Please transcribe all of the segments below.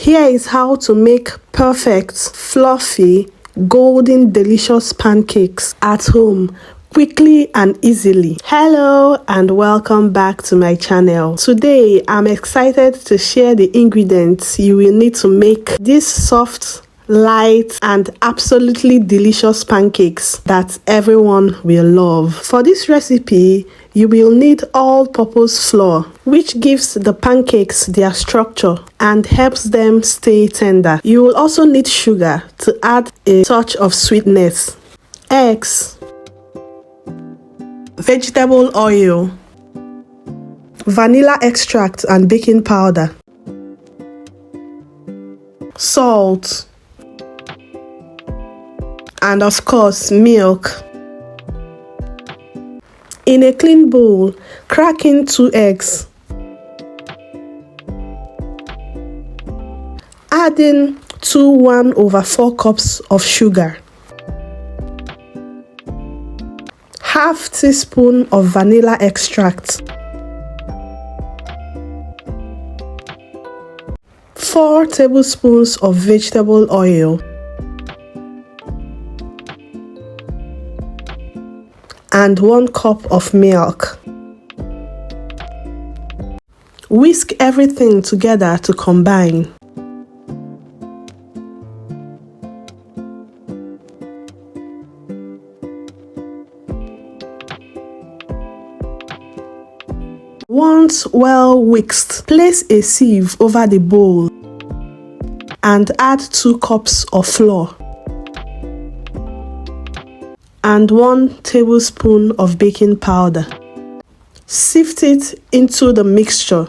Here is how to make perfect, fluffy, golden, delicious pancakes at home quickly and easily. Hello and welcome back to my channel. Today I'm excited to share the ingredients you will need to make these soft, light and absolutely delicious pancakes that everyone will love. For this recipe, you will need all-purpose flour, which gives the pancakes their structure and helps them stay tender. You will also need sugar to add a touch of sweetness, eggs, vegetable oil, vanilla extract and baking powder, salt, and of course milk. In a clean bowl, crack in 2 eggs. Add in 1/4 cups of sugar, half teaspoon of vanilla extract, 4 tablespoons of vegetable oil, and 1 cup of milk. Whisk everything together to combine. Once well whisked, place a sieve over the bowl and add 2 cups of flour and 1 tablespoon of baking powder. Sift it into the mixture.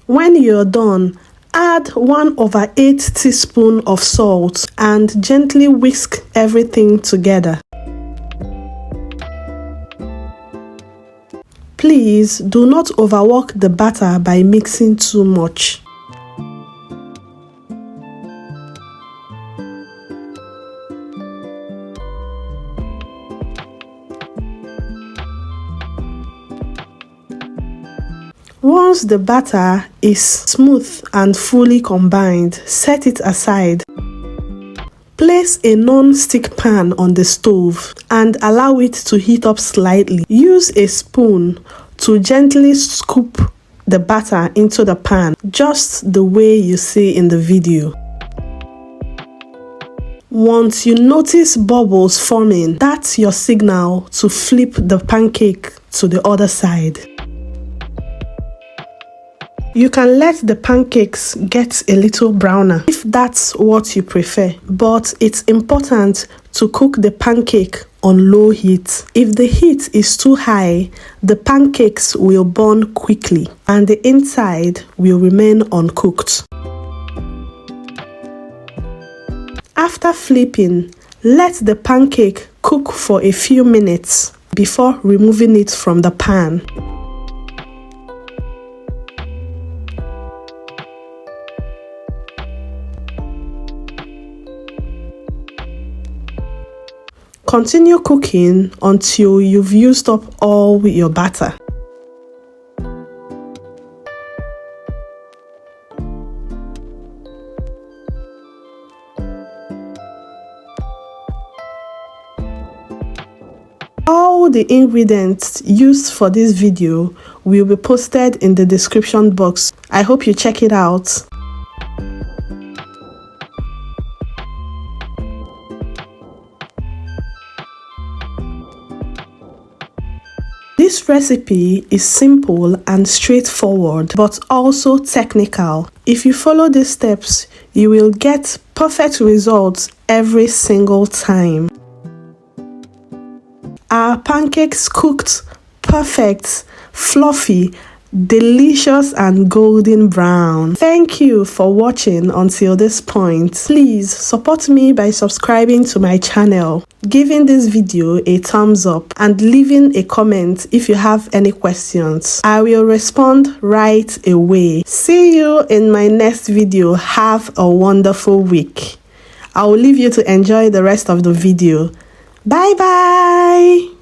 When you're done, add 1/8 teaspoon of salt and gently whisk everything together. Please do not overwork the batter by mixing too much. Once the batter is smooth and fully combined, set it aside. Place a non-stick pan on the stove and allow it to heat up slightly. Use a spoon to gently scoop the batter into the pan, just the way you see in the video. Once you notice bubbles forming, that's your signal to flip the pancake to the other side. You can let the pancakes get a little browner if that's what you prefer, but it's important to cook the pancake on low heat. If the heat is too high, the pancakes will burn quickly and the inside will remain uncooked. After flipping, let the pancake cook for a few minutes before removing it from the pan. Continue cooking until you've used up all your batter. All the ingredients used for this video will be posted in the description box. I hope you check it out. This recipe is simple and straightforward, but also technical. If you follow these steps, you will get perfect results every single time. Our pancakes cooked perfect, fluffy, delicious and golden brown. Thank you for watching until this point. Please support me by subscribing to my channel, giving this video a thumbs up and leaving a comment if you have any questions. I will respond right away. See you in my next video. Have a wonderful week. I will leave you to enjoy the rest of the video. Bye bye.